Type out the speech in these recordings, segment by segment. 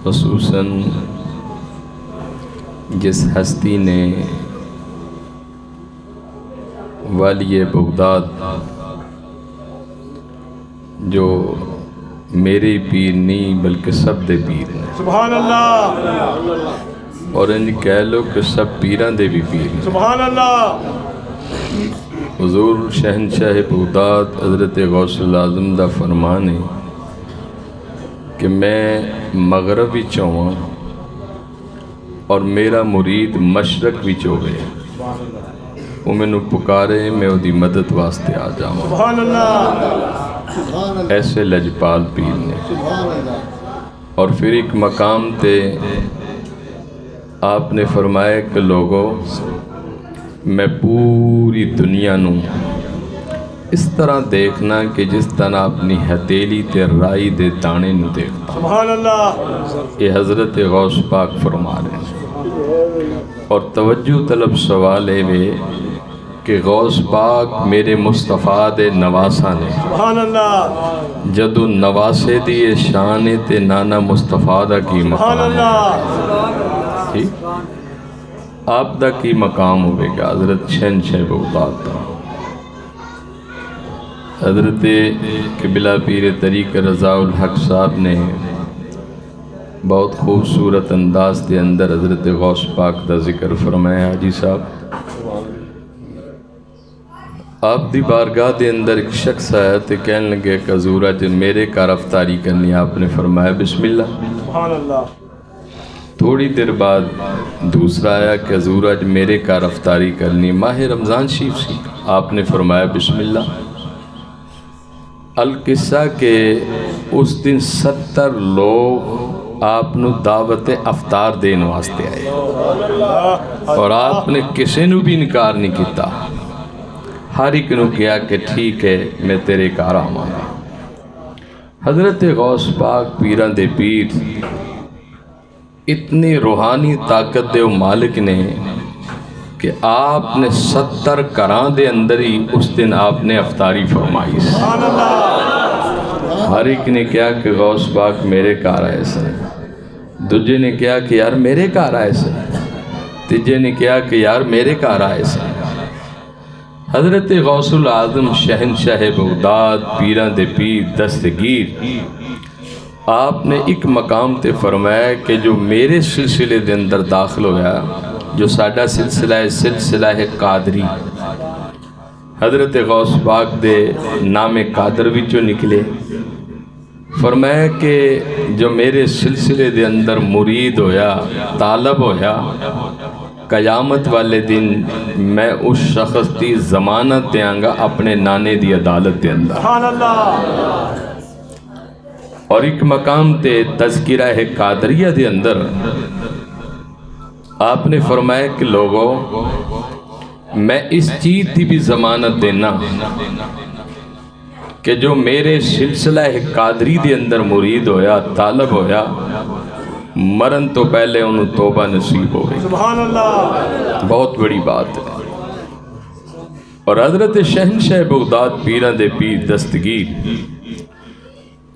خصوصاً جس ہستی نے والی بغداد جو میرے پیر نہیں بلکہ سب دے پیر نے، سبحان اللہ، اور انج کہہ لو کہ سب پیران دے بھی پیر نے۔ سبحان اللہ۔ حضور شہنشاہ بغداد حضرت غوث العظم دا فرمان ہے کہ میں مغرب وچ ہوواں اور میرا مرید مشرق وچ ہوے، وہ مینوں پکارے میں وہ دی مدد واسطے آ جاواں۔ سبحان اللہ۔ ایسے لجپال پیر نے۔ اور پھر ایک مقام تے آپ نے فرمایا کہ لوگوں میں پوری دنیا نوں اس طرح دیکھنا کہ جس طرح اپنی ہتھیلی تے رائی دے دانے نوں دیکھتا۔ سبحان اللہ۔ یہ حضرت غوث پاک فرما رہے ہیں۔ اور توجہ طلب سوال ہے کہ غوث پاک میرے مصطفیٰ دے نواسا نے، سبحان اللہ۔ جدو نواسے دی شان تے نانا مصطفیٰ دا کی سبحان مقام ہے، اللہ۔ ٹھیک آپ دا کی مقام ہوئے گا حضرت شہنشاہ بغداد دا۔ حضرت قبلہ پیر طریق رضا الحق صاحب نے بہت خوبصورت انداز کے اندر حضرت غوث پاک دا ذکر فرمایا۔ حاجی صاحب آپ دی بارگاہ دے اندر ایک شخص آیا تے کہنے لگے کہ حضور اج میرے کا رفتاری کرنی، آپ نے فرمایا بسم اللہ۔ سبحان اللہ۔ تھوڑی دیر بعد دوسرا آیا کہ حضور اج میرے کا رفتاری کرنی، ماہ رمضان شریف سی، آپ نے فرمایا بسم اللہ۔ القصہ کہ اس دن 70 لوگ آپ نو دعوت افطار دین واسطے آئے اور آپ نے کسی نو بھی انکار نہیں کیتا، ہر ایک نو کیا کہ ٹھیک ہے میں تیرے کار آواں گا۔ حضرت غوث پاک پیران دے پیر اتنی روحانی طاقت دے و مالک نے کہ آپ نے 70 گھران دے اندر ہی اس دن آپ نے افطاری فرمائی۔ سبحان اللہ۔ ہر ایک نے کیا کہ غوث پاک میرے کار آئے سے، دوجے نے کیا کہ یار میرے کار آئے سے، تیجے نے کیا کہ یار میرے کار آئے سے۔ حضرت غوث العظم شہنشاہ بغداد پیران دے پیر دستگیر آپ نے ایک مقام تے فرمایا کہ جو میرے سلسلے دے اندر داخل ہویا، جو ساڈا سلسلہ ہے قادری، حضرت غوث پاک دے نام قادر وچوں نکلے، فرمایا کہ جو میرے سلسلے دے اندر مرید ہویا، طالب ہویا، قیامت والے دن میں اس شخص دی ضمانت دیاں گا اپنے نانے دی عدالت دے اندر۔ سبحان اللہ۔ اور ایک مقام تے تذکرہ ہے قادریہ دے اندر آپ نے فرمایا کہ لوگوں میں اس چیز کی بھی ضمانت دینا کہ جو میرے سلسلہ قادری دے اندر مرید ہویا، طالب ہویا، مرن تو پہلے انہوں توبہ نصیب ہو گئی۔ سبحان اللہ۔ بہت بڑی بات ہے۔ اور حضرت شہنشاہ بغداد پیران دے پیر دستگیر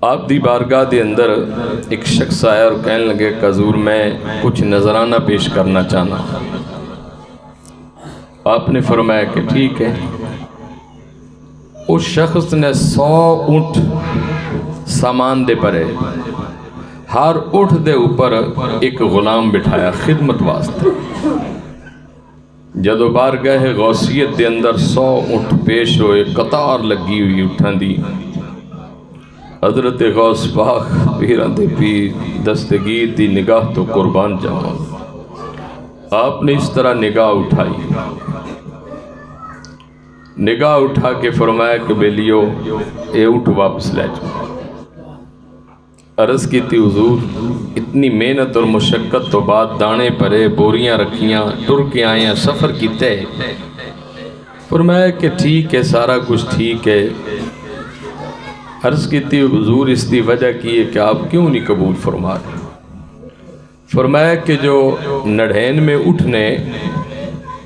آپ دی بارگاہ دے اندر ایک شخص آیا اور کہنے لگے کہ حضور میں کچھ نذرانہ پیش کرنا چاہنا۔ آپ نے فرمایا کہ ٹھیک ہے۔ اس شخص نے 100 اونٹ سامان دے پرے، ہر اونٹ دے اوپر ایک غلام بٹھایا خدمت واسطے۔ جدو بارگاہ غوثیت دے اندر 100 اونٹ پیش ہوئے، قطار لگی ہوئی اٹھان دی، حضرت غوث پاک پیران دے پیر دستگیر دی نگاہ تو قربان جاؤں، آپ نے اس طرح نگاہ اٹھائی، نگاہ اٹھا کے فرمایا کہ بیلیو اے اونٹ واپس لے جاؤ۔ عرض کی تھی حضور اتنی محنت اور مشقت تو بعد دانے پرے، بوریاں رکھیاں، ٹر کے آئیں، سفر کیتے، فرمایا کہ ٹھیک ہے سارا کچھ ٹھیک ہے۔ عرض کی تھی حضور اس دی وجہ کی ہے کہ آپ کیوں نہیں قبول فرما رہے؟ فرمایا کہ جو نڑھین میں اٹھنے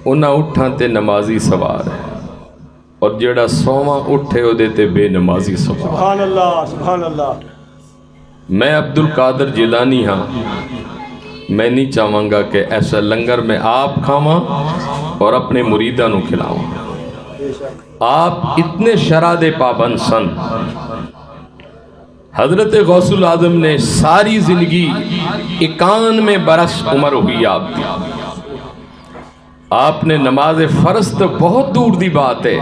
انہاں اٹھاں تے نمازی سوار ہے، اور جیڑا 100واں اٹھے ہو دیتے بے نمازی سوار۔ سبحان اللہ، سبحان اللہ۔ میں عبد القادر جیلانی ہاں، میں نہیں چاہوں گا کہ ایسا لنگر میں آپ کھاواں اور اپنے مریداں نو کھلاواں۔ آپ اتنے شرع دے پابند سن، حضرت غوث العظم نے ساری زندگی 91 برس عمر ہوئی آپ کی، آپ نے نماز فرض تو بہت دور دی بات ہے،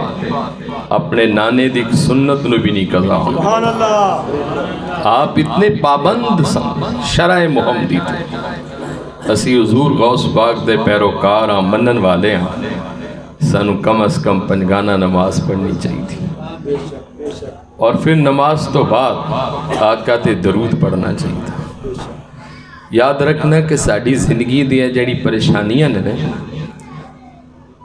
اپنے نانے دی سنت نو بھی نہیں قضا ہونا۔ سبحان اللہ۔ آپ اتنے پابند سن، شرع محمدی تھے۔ اسی حضور غوث پاک دے پیروکار ہاں، منن والے ہاں، سانو کم از کم پنجگانہ نماز پڑھنی چاہیے تھی، اور پھر نماز تو بعد آقا تے درود پڑھنا چاہیے تھا۔ یاد رکھنا کہ ساڑی زندگی دیا جڑی پریشانیاں نے،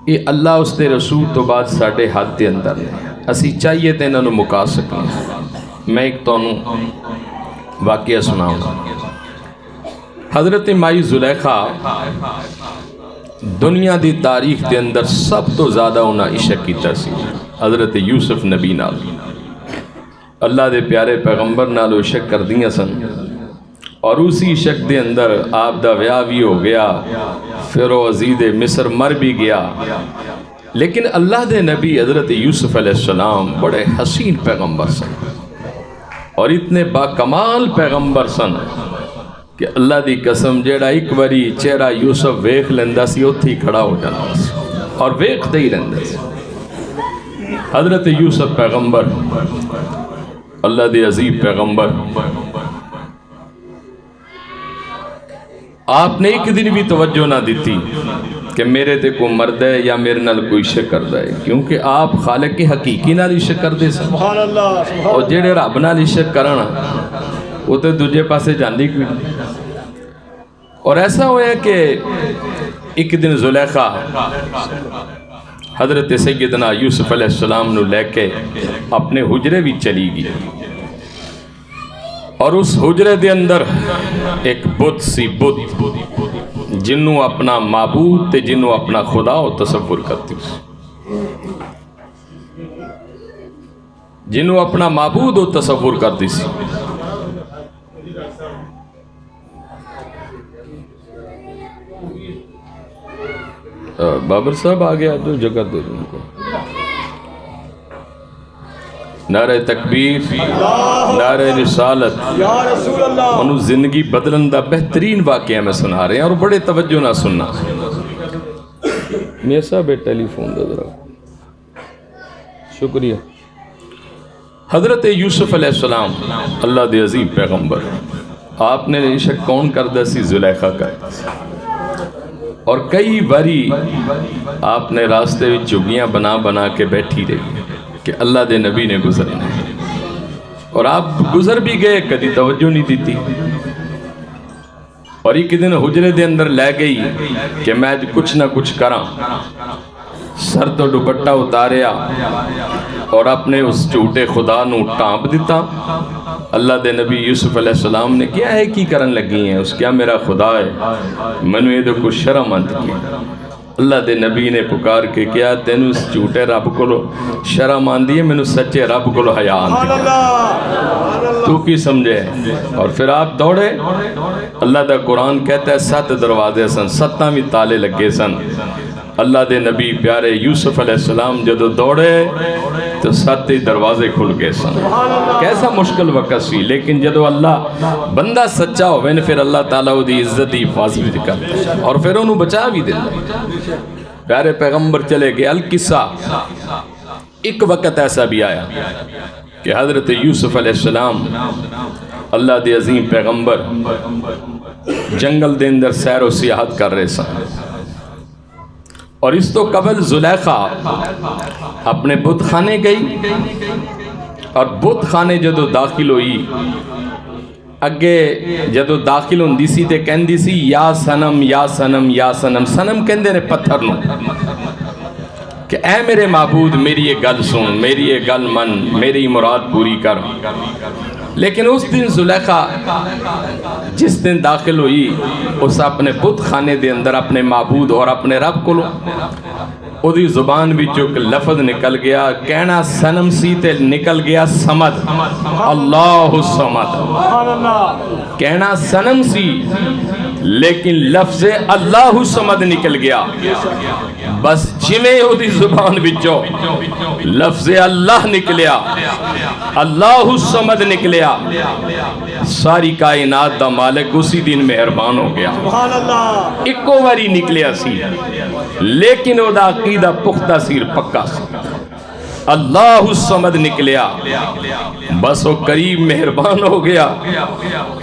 یہ اللہ اس دے رسول تو بعد ساڑے ہاتھ دے اندر نے، اسی چاہیے تے انہوں مکا سکیں۔ میں ایک تو واقعہ سناؤں گا۔ حضرت مائی زلیخا دنیا دی تاریخ دے اندر سب تو زیادہ انہاں عشق کیتا سی حضرت یوسف نبی نال، اللہ دے پیارے پیغمبر نال عشق کر دیاں سن، اور اسی عشق دے اندر آپ دا ویاہ بھی ہو گیا، پھر وہ عزیز مصر مر بھی گیا۔ لیکن اللہ دے نبی حضرت یوسف علیہ السلام بڑے حسین پیغمبر سن، اور اتنے باکمال پیغمبر سن کہ اللہ دی قسم جیڑا ایک باری چہرہ یوسف ویکھ لیندا سی اوتھے ہی کھڑا ہو جاندا سی اور ویکھتے ہی رہندا سی۔ حضرت یوسف پیغمبر، اللہ دے عظیم پیغمبر، آپ نے ایک دن بھی توجہ نہ دیتی کہ میرے تے کو مرد ہے یا میرے نال کوئی عشق کردا ہے، کیونکہ آپ خالق کی حقیقی نال عشق کردے سن، سبحان اللہ۔ اور جیڑے رب نال عشق کرنا وہ تے دوجے پاسے جاندی کوئی نہیں۔ اور ایسا ہوا کہ ایک دن زلیخا حضرت سیدنا یوسف علیہ السلام نو لے کے اپنے حجرے بھی چلی گئی، اور اس حجرے دے اندر ایک بت سی، بت جنوں اپنا معبود تے جنوں اپنا خدا و تصور کرتی سی، جنوں اپنا معبود و تصور کرتی سی۔ بابر صاحب آگے آپ جو جگہ دے دیں کو۔ نعرہ تکبیر، نعرہ رسالت، یا رسول اللہ۔ انہوں زندگی بدلن دا بہترین واقعہ میں سنا رہے ہیں، اور بڑے توجہ نہ سننا۔ میرے صاحب ٹیلی فون دے ذرا، شکریہ۔ حضرت یوسف علیہ السلام اللہ دے عظیم پیغمبر، آپ نے عشق کون کردہ سی؟ زلیخا کرتا سی، اور کئی باری آپ نے راستے میں چگیاں بنا بنا کے بیٹھی رہی کہ اللہ دے نبی نے گزرنا ہے، اور آپ گزر بھی گئے، کدی توجہ نہیں دیتی۔ اور ایک دن حجرے دے اندر لے گئی کہ میں کچھ نہ کچھ کراں، سر تو دوپٹہ اتاریا اور اپنے اس جھوٹے خدا نو ٹانپ دیتا۔ اللہ دے نبی یوسف علیہ السلام نے کیا ہے کی کرن لگی ہیں، اس کیا میرا خدا ہے، منو یہ دو کچھ شرم آند کی۔ اللہ دے نبی نے پکار کے کیا تینو اس جھوٹے رب کو شرم آندی ہے، منو سچے رب کو حیا آندی ہے، تو کی سمجھے؟ اور پھر آپ دوڑے۔ اللہ دا قرآن کہتا ہے 7 دروازے سن، 7 بھی تالے لگے سن۔ اللہ دے نبی پیارے یوسف علیہ السلام جدو دوڑے تو 7 دروازے کھل گئے سن۔ کیسا مشکل وقت سی، لیکن جدو اللہ بندہ سچا ہوئے نا، پھر اللہ تعالیٰ دی عزت دی حفاظت کرتا ہے، اور پھر انہوں بچا بھی دیتا۔ پیارے پیغمبر چلے گئے۔ القصہ، ایک وقت ایسا بھی آیا کہ حضرت یوسف علیہ السلام اللہ دے عظیم پیغمبر جنگل دے اندر سیر و سیاحت کر رہے سن، اور اس تو قبل زلیخا اپنے بت خانے گئی، اور بت خانے جدو داخل ہوئی، اگے جدو داخل ہوندی سی تے کہندی سی یا سنم یا سنم یا سنم۔ سنم کہندے نے پتھر نو کہ اے میرے معبود میری یہ گل سن، میری یہ گل من، میری مراد پوری کر۔ لیکن اس دن زلیخا جس دن داخل ہوئی، اس اپنے بت خانے دے اندر اپنے معبود اور اپنے رب کو ਉਹਦੀ ਜ਼ੁਬਾਨ ਵਿੱਚੋਂ ਇੱਕ ਲਫ਼ਜ਼ ਨਿਕਲ ਗਿਆ, ਕਹਿਣਾ ਸਨਮ ਸੀ ਤੇ ਨਿਕਲ ਗਿਆ ਸਮਦ, ਅੱਲਾਹੁ ਸਮਦ। سبحان اللہ ਕਹਿਣਾ ਸਨਮ ਸੀ ਲੇਕਿਨ ਲਫ਼ਜ਼ ਅੱਲਾਹੁ ਸਮਦ ਨਿਕਲ ਗਿਆ। ਬਸ ਜਿਵੇਂ ਉਹਦੀ ਜ਼ੁਬਾਨ ਵਿੱਚੋਂ ਲਫ਼ਜ਼ ਅੱਲਾਹ ਨਿਕਲਿਆ, ਅੱਲਾਹੁ ਸਮਦ ਨਿਕਲਿਆ, ਸਾਰੀ ਕਾਇਨਾਤ ਦਾ ਮਾਲਕ ਉسی ਦਿਨ ਮਿਹਰਬਾਨ ਹੋ ਗਿਆ। سبحان اللہ ਇੱਕੋ ਵਾਰੀ ਨਿਕਲਿਆ ਸੀ ਲੇਕਿਨ ਉਹਦਾ ਅਕੀਦਾ ਪੁਖਤਾ ਸੀ, ਪੱਕਾ ਸੀ। ਅੱਲਾਹੁ ਸਮਦ ਨਿਕਲਿਆ, ਬਸ ਉਹ ਕਰੀਮ ਮਿਹਰਬਾਨ ਹੋ ਗਿਆ।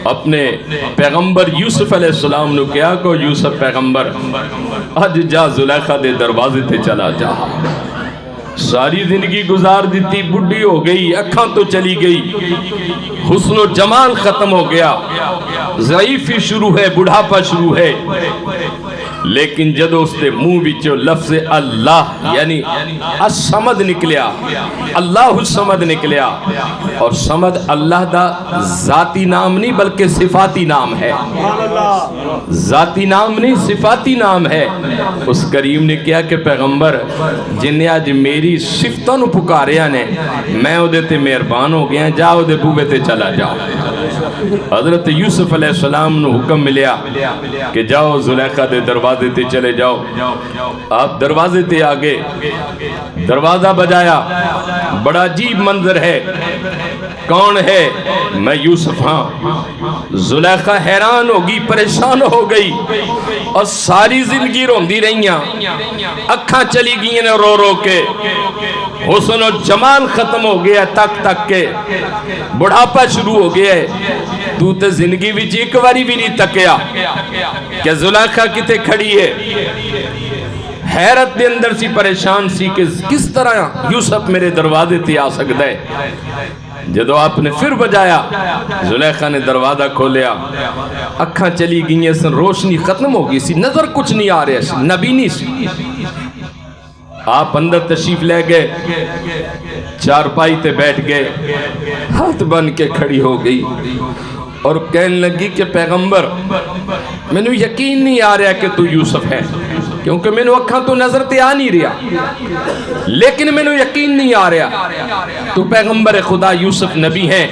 ਆਪਣੇ ਪੈਗੰਬਰ ਯੂਸਫ علیہ السلام ਨੂੰ ਕਿਹਾ ਕਿ ਯੂਸਫ ਪੈਗੰਬਰ ਅੱਜ ਜਾ ਜ਼ੁਲੈਖਾ ਦੇ ਦਰਵਾਜ਼ੇ ਤੇ ਚਲਾ ਜਾ। ਸਾਰੀ ਜ਼ਿੰਦਗੀ ਗੁਜ਼ਾਰ ਦਿੱਤੀ, ਬੁੱਢੀ ਹੋ ਗਈ, ਅੱਖਾਂ ਤੋਂ ਚਲੀ ਗਈ, ਹੁਸਨ و جمال ختم ہو گیا, ضعیفی شروع ہے, بڑھاپا شروع ہے. لیکن جدو اس دے منہ وچوں لفظ اللہ یعنی الصمد نکلیا, اللہ الصمد نکلیا, اور صمد اللہ دا ذاتی نام نہیں بلکہ صفاتی نام ہے, ذاتی نام نہیں صفاتی نام ہے. اس کریم نے کیا کہ پیغمبر جنہیں آج میری صفتوں نو پکاریا نے میں او دے تے مہربان ہو گیا, جاؤ دے بوبے تے چلا جاؤ. حضرت یوسف علیہ السلام نو حکم ملیا کہ جاؤ زلیخا دے دروازے تے چلے جاؤ. آپ دروازے تے آگے, دروازہ بجایا, بڑا عجیب منظر ہے. کون ہے؟ میں یوسف ہاں. زلیخا حیران ہوگی, پریشان ہو گئی, اور ساری زندگی روندی رہیاں, اکھاں چلی گئی نے رو رو کے, حسن و جمال ختم ہو گیا تک تک کے, بڑھاپا شروع ہو گیا ہے. تو تے زندگی وچ ایک واری بھی نہیں تکیا کہ زلیخا کتے کھڑی ہے. حیرت دے اندر سی, پریشان سی کہ کس طرح یوسف میرے دروازے تے آ سکتا ہے. جدو آپ نے پھر بجایا, زلیخا نے دروازہ کھولیا, اکھاں چلی گئی سن, روشنی ختم ہو گئی سی, نظر کچھ نہیں آ رہا سی, نبی نہیں سی. آپ اندر تشریف لے گئے, چارپائی تے بیٹھ گئے, ہاتھ بن کے کھڑی ہو گئی اور کہنے لگی کہ پیغمبر میں نے یقین نہیں آ رہا کہ تو یوسف ہے, کیونکہ میں نے اکھاں تو نظر تے آ نہیں رہا, لیکن میں نے یقین نہیں آ رہا تو پیغمبر خدا یوسف نبی ہیں.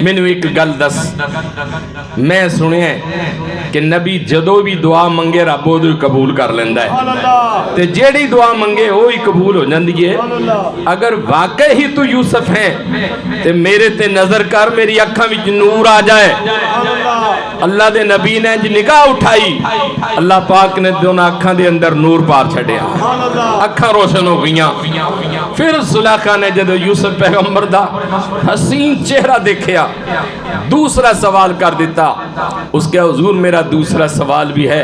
میں نے ایک گل دس, میں سنیا کہ نبی جدو بھی دعا منگے رب وہ قبول کر لیندہ ہے, تے جیڑی دعا منگے وہی قبول ہو جاندی ہے. اگر واقعی ہی تو یوسف ہیں تے میرے تے نظر کر, میری اکھاں وچ نور آ جائے. اللہ دے نبی نے جی نگاہ اٹھائی, اللہ پاک نے دونوں اکھاں دے اندر نور پار چھڑیا, اکھاں روشن ہو گئیاں. پھر زلیخا نے جدو یوسف پیغمبر دا حسین چہرہ دیکھیا, دوسرا سوال کر دیتا. اس کے حضور میرا دوسرا سوال بھی ہے,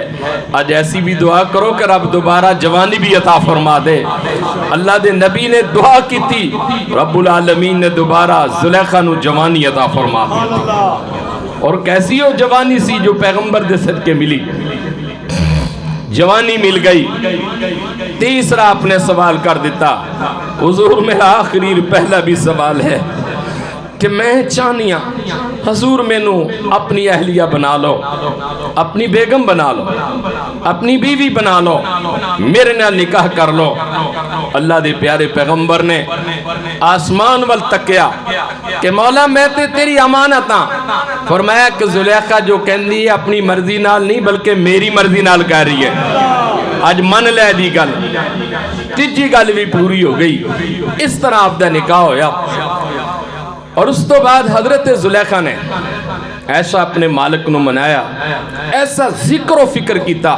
آج ایسی بھی دعا کرو کہ رب دوبارہ جوانی بھی عطا فرما دے. اللہ دے نبی نے دعا کی تھی, رب العالمین نے دوبارہ زلیخا نو جوانی عطا فرما دی. اور کیسی ہو جوانی سی جو پیغمبر دے صدقے ملی, جوانی مل گئی. تیسرا اپنے سوال کر دیتا, حضور میرا آخری پہلا بھی سوال ہے کہ میں چاہنیاں حضور میں نو اپنی اہلیہ بنا لو, اپنی بیگم بنا لو, اپنی بیوی بنا لو, میرے نال نکاح کر لو. اللہ دے پیارے پیغمبر نے آسمان وال تکیا کہ مولا میں تے تیری امانت ہاں. فرمایا کہ زلیخا جو کہندی ہے اپنی مرضی نال نہیں بلکہ میری مرضی نال کہہ رہی ہے. آج من لے دی گل, تیجی گل بھی پوری ہو گئی. اس طرح آپ دا نکاح ہویا. اور اس تو بعد حضرت زلیخا نے ایسا اپنے مالک نو منایا, ایسا ذکر و فکر کیتا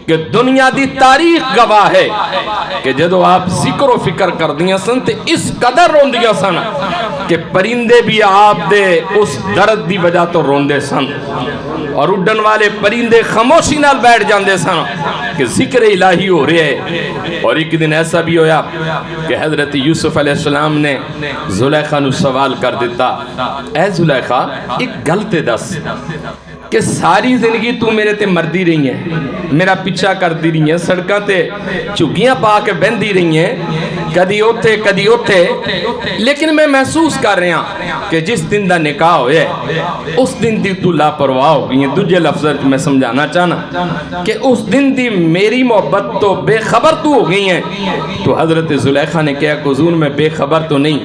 کہ دنیا دی تاریخ گواہ ہے کہ جدو آپ ذکر و فکر کر دیا سن تے اس قدر رون دیا سن کہ پرندے بھی آپ دے اس درد دی وجہ تو رون دے سن, اور اڈن والے پرندے خاموشی نال بیٹھ جاندے سن کہ ذکر الہی ہو رہے ہیں. اور ایک دن ایسا بھی ہویا کہ حضرت یوسف علیہ السلام نے زلیخا نو سوال کر دیتا, اے زلیخا ایک گلتے دس کہ ساری زندگی تو میرے تے مردی رہی ہیں, میرا پیچھا کر دی رہی ہیں, سڑکاں تے چگیاں پا کے بہندی رہی ہیں, کدی اوتھے لیکن میں محسوس کر رہا کہ جس دن دا نکاح ہوئے اس دن دی تو لاپرواہ ہو گئی ہیں. دوجے لفظ میں سمجھانا چاہنا کہ اس دن دی میری محبت تو بے خبر تو ہو گئی ہیں. تو حضرت زلیخا نے کہا کہ حضور میں بے خبر تو نہیں,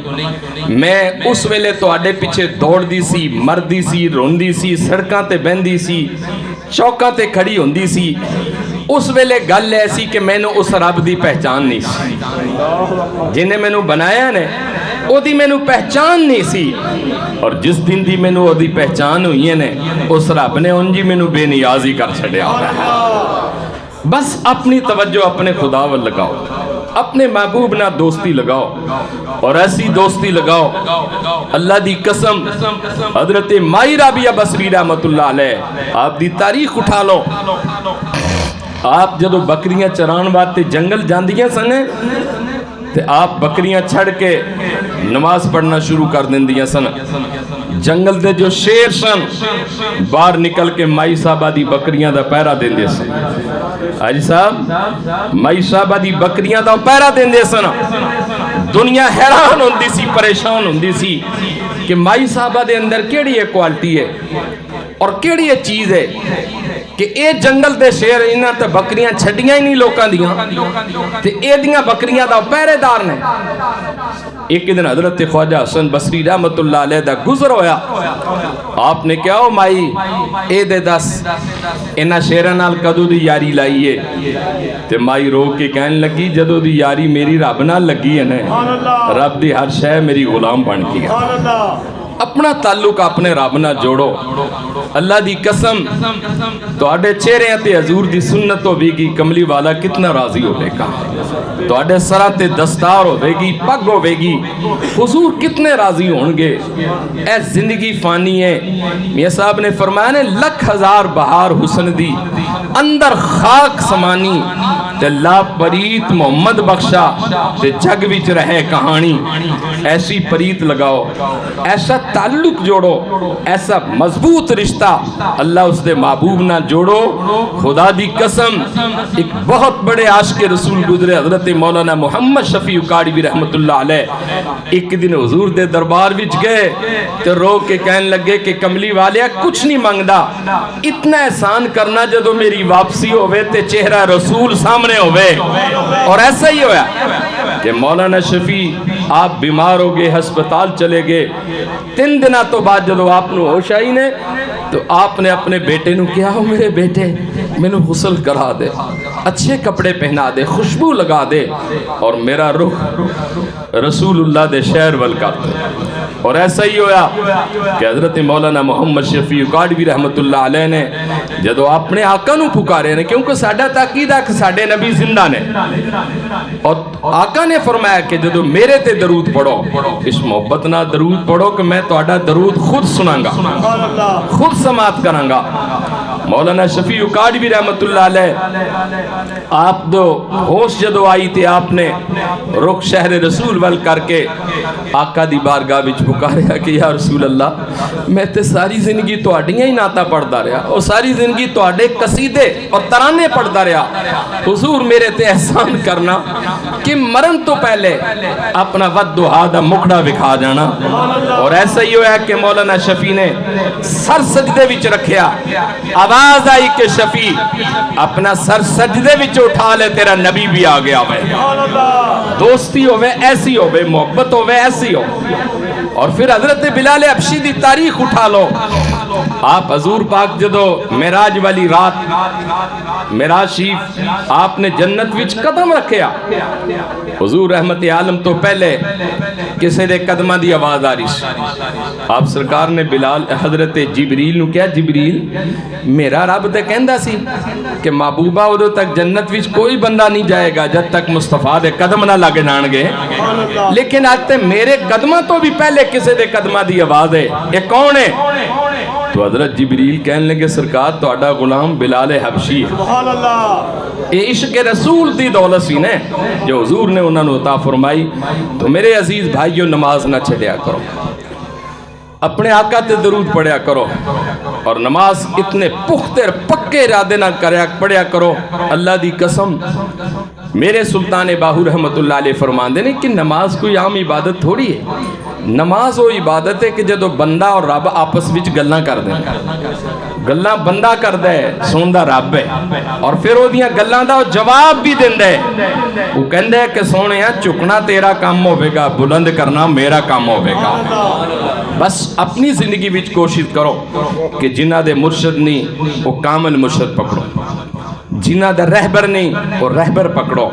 میں اس ویلے تو آڈے پیچھے دوڑ دی سی, مردی سی, روندی سی, سڑکاں تے بہندی سی, چوکاں تے کھڑی ہوندی سی. اس ویلے گل ایسی کہ میں نے اس رب دی پہچان نہیں سی, جنہیں میں نے بنایا نے او دی میں نے پہچان نہیں سی. اور جس دن دی میں نے او دی پہچان ہوئی ہے نے اس رب نے انجی میں نے بے نیازی کر چھڑیا. بس اپنی توجہ اپنے خدا وال لگاؤ, اپنے محبوب نہ دوستی لگاؤ, اور ایسی دوستی لگاؤ اللہ دی قسم. حضرت مائی رابعہ بصری رحمت اللہ علیہ آپ دی تاریخ اٹھا لو. آپ جدو بکریاں چران واسطے جنگل جاندیاں سن تے آپ بکریاں چھڑ کے نماز پڑھنا شروع کر دیندیاں سن. جنگل دے جو شیر سن باہر نکل کے مائی صاحبہ دی بکریاں دا پہرا دیندے سن. حاجی صاحب مائی صاحبہ دی بکریاں دا پہرا دیندے سن. دنیا حیران ہوندی سی, پریشان ہوندی سی کہ مائی صاحبہ دے اندر کیڑی ہے کوالٹی ہے اور کیڑی ہے چیز ہے کہ اے جنگل دے شیر انہاں تے بکریاں چھڑیاں ہی نہیں لوکاں دیاں تے اے دیاں بکریاں دا پہرے دار نے. ایک دن حضرت خواجہ حسن بصری رحمت اللہ علیہ دا گزر ہویا. آپ نے کہا مائی اے دے دس انہاں شیراں نال کدو دی یاری لائیے. تے مائی رو کے کہنے لگی جدو دی یاری میری رب نال لگی ہے نا, رب دی ہر شے میری غلام بن گئی. اپنا تعلق اپنے رب نہ جوڑو. اللہ دی قسم تو آڈے چہرے تے حضور دی سنت ہوے گی, کملی والا کتنا راضی ہوے گا. تو آڈے سرا تے دستار ہوے گی, پگ ہوے گی, حضور کتنے راضی ہون گے. اے زندگی فانی ہے. میاں صاحب نے فرمایا نے لکھ ہزار بہار حسن دی اندر خاک سمانی تے لا پریت محمد بخشا تے جگ وچ رہے کہانی. ایسی پریت لگاؤ, ایسا تعلق جوڑو, ایسا مضبوط رشتہ اللہ اس دے محبوب نہ جوڑو. خدا دی قسم ایک بہت بڑے عاشق رسول گزرے حضرت مولانا محمد شفیع اکاڑوی رحمت اللہ علیہ. ایک دن حضور دے دربار وچ گئے تے رو کے کہنے لگے کہ کملی والیا کچھ نہیں مانگدا, اتنا احسان کرنا جدو میری واپسی ہوئے تے چہرہ رسول سامنے ہوئے. اور ایسا ہی ہویا کہ مولانا شفیع آپ بیمار ہو گئے, ہسپتال چلے گئے. 3 دنوں تو بعد جدو آپ نو ہوش آئی نے تو آپ نے اپنے بیٹے نو کہا ہو میرے بیٹے میں نو غسل کرا دے, اچھے کپڑے پہنا دے, خوشبو لگا دے اور میرا رخ رسول اللہ دے شہر ول کر دے. اور ایسا ہی ہویا کہ حضرت مولانا محمد شفیع اکاڑوی رحمت اللہ علیہ نے جدو اپنے آقا نو پکارے نے, کیونکہ ساڈا تاکید ہے کہ ساڈے نبی زندہ نے, اور آقا نے فرمایا کہ جدو میرے تے درود پڑھو اس محبت نہ درود پڑھو کہ میں تہاڈا درود خود سناں گا, خود سماعت کراں گا. مولانا شفیع اکاڑوی رحمت اللہ علیہ آپ دو ہوش جدو آئی تھی آپ نے رخ شہر رسول ول کر کے آقا دی بارگاہ وچ پکاریا کہ یا رسول اللہ میں تے ساری زندگی تہاڈیاں ہی نعتاں پڑھدا رہیا اور ساری زندگی تہاڈے قصیدے اور ترانے پڑھدا رہیا. حضور میرے تے احسان کرنا کہ مرن تو پہلے اپنا ودعا دا مکڑا وکھا جانا. اور ایسا ہی ہوا کہ مولانا شفیع نے سر سجدے وچ رکھیا, آواز آئی کہ شفیع اپنا سر سجدے وچ اٹھا لے تیرا نبی بھی آ گیا ہوئے. دوستی ہوئے ایسی ہوئے, محبت ہوئے ایسی ہو. اور پھر حضرت بلال حبشی دی تاریخ اٹھا لو. آپ حضور پاک جدو معراج والی رات معراج شریف آپ نے جنت وچ قدم رکھیا, حضور رحمت عالم تو پہلے کسے دے قدمہ دی آواز آ رہی سی. آپ سرکار نے بلال حضرت جبریل نو کہا جبریل میرا رب تے کہندا سی کہ محبوبہ ادو تک جنت وچ کوئی بندہ نہیں جائے گا جب تک مصطفیٰ دے قدم نہ لگ جان گے, لیکن آج تے میرے قدمہ تو بھی پہلے کسے دے قدمہ دی آواز ہے, یہ کون ہے؟ تو حضرت جبریل کہنے لگے سرکار تہاڈا غلام بلال حبشی ہے. یہ عشق رسول دی دولت سی نے جو حضور نے انہوں نے عطا فرمائی. تو میرے عزیز بھائیو نماز نہ چھڑیا کرو, اپنے آقا تے درود پڑھیا کرو, اور نماز اتنے پختہ پکے ارادے نہ پڑھیا کرو. اللہ دی قسم میرے سلطان باہو رحمت اللہ علیہ فرماندے نے کہ نماز کوئی عام عبادت تھوڑی ہے. نماز وہ عبادت ہے کہ جدو بندہ اور رب آپس وچ گلاں کر دیں. گلاں بندہ کردا ہے, سندا رب ہے, اور پھر وہ دیاں گلاں دا جواب بھی دیندا ہے. وہ کہندا ہے کہ سونیا چکنا تیرا کام ہوے گا, بلند کرنا میرا کام ہوے گا. بس اپنی زندگی وچ کوشش کرو کہ جنہ دے مرشد نہیں وہ کامل مرشد پکڑو, جنہ دا رہبر نہیں وہ رہبر پکڑو.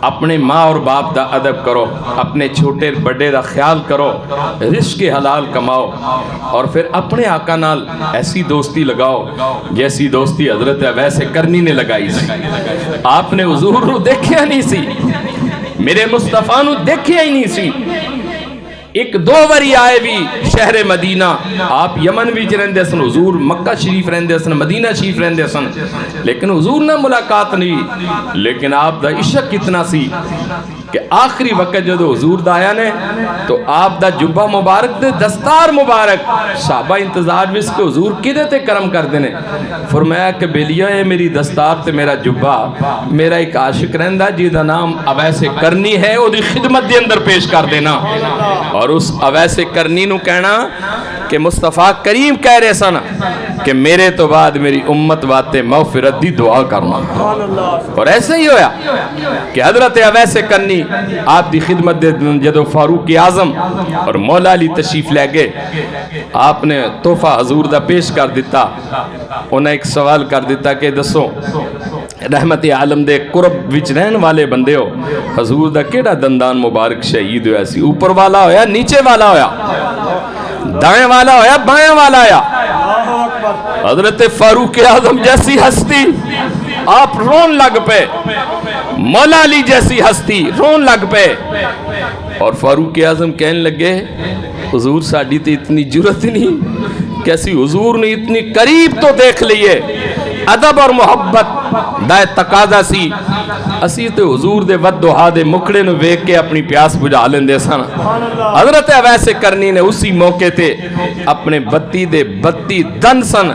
اپنے ماں اور باپ دا ادب کرو, اپنے چھوٹے بڑے دا خیال کرو, رزق حلال کماؤ, اور پھر اپنے آقا نال ایسی دوستی لگاؤ جیسی دوستی حضرت اویس کرنی نے لگائی سی. آپ نے حضور نو دیکھیا نہیں سی, میرے مصطفیٰ نو دیکھیا ہی نہیں سی. ایک دو وری آئے بھی شہر مدینہ, آپ یمن بھی رہندے سن, حضور مکہ شریف رہندے سن, مدینہ شریف رہندے سن, لیکن حضور نہ ملاقات نہیں. لیکن آپ دا عشق کتنا سی کہ آخری وقت جدو حضور دا آیا نے تو آپ دا جبہ مبارک دے دستار مبارک صحابہ انتظار بھی اس کے حضور کدے تے کرم کر دینے. فرمایا کہ بیلیا ہے میری دستار تے میرا جبہ, میرا ایک عاشق رہندہ جی دا نام اویس کرنی ہے, وہ دی خدمت دے اندر پیش کر دینا. اور اس اویس کرنی نو کہنا کہ مصطفیٰ کریم کہہ رہے سن کہ میرے تو بعد میری امت واسطے مغفرت دی دعا کرنا. اور ایسے ہی ہویا کہ حضرت اویس کرنی آپ دی خدمت دے جدو فاروق اعظم اور مولا علی تشریف لے گئے, آپ نے تحفہ حضور دا پیش کر دیتا. انہیں ایک سوال کر دیتا کہ دسو رحمت عالم دے قرب وچ رہن والے بندے ہو, حضور دا کیڑا دندان مبارک شہید ہویا سی؟ اوپر والا ہویا نیچے والا ہویا, دائیں والا ہویا بائیں والا ہویا؟ حضرت فاروق اعظم جیسی ہستی آپ رون لگ پے, مولا علی جیسی ہستی رون لگ پے. اور فاروق اعظم کہنے لگے حضور ساڈی تے اتنی جرت نہیں کہ اسی حضور نے اتنی قریب تو دیکھ لیے. ادب اور محبت دا تقاضا سی, اسی تے حضور دے ودعا دے مکڑے نو ویکھ کے اپنی پیاس بجھا لیندے سن. حضرت اویس کرنی نے اسی موقع تے اپنے 32 دن سن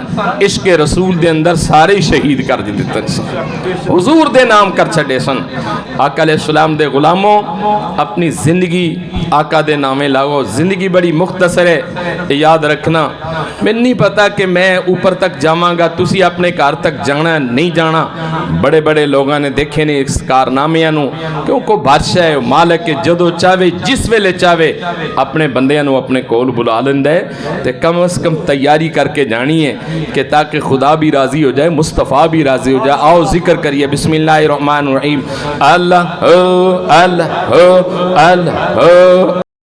عشق رسول دے اندر سارے شہید کر دیتے سن, حضور دے نام کر چھڑے سن. آقا علیہ السلام دے غلاموں اپنی زندگی آقا دے نامے لاؤ. زندگی بڑی مختصر ہے, یاد رکھنا. میں نہیں پتا کہ میں اوپر تک جاواں گا, تسی اپنے گھر تک جانا نہیں جانا. بڑے بڑے لوگاں نے دیکھے نے اس کارنامیاں نو, کیوں کو بادشاہ ہے مالک ہے, جدو چاہے جس ویلے چاہے اپنے بندیاں نو اپنے کول بلا لیندا ہے. تے کم از کم تیاری کر کے جانی ہے کہ تاکہ خدا بھی راضی ہو جائے, مصطفیٰ بھی راضی ہو جائے. آؤ ذکر کریے بسم اللہ الرحمن الرحیم. اللہ اللہ اللہ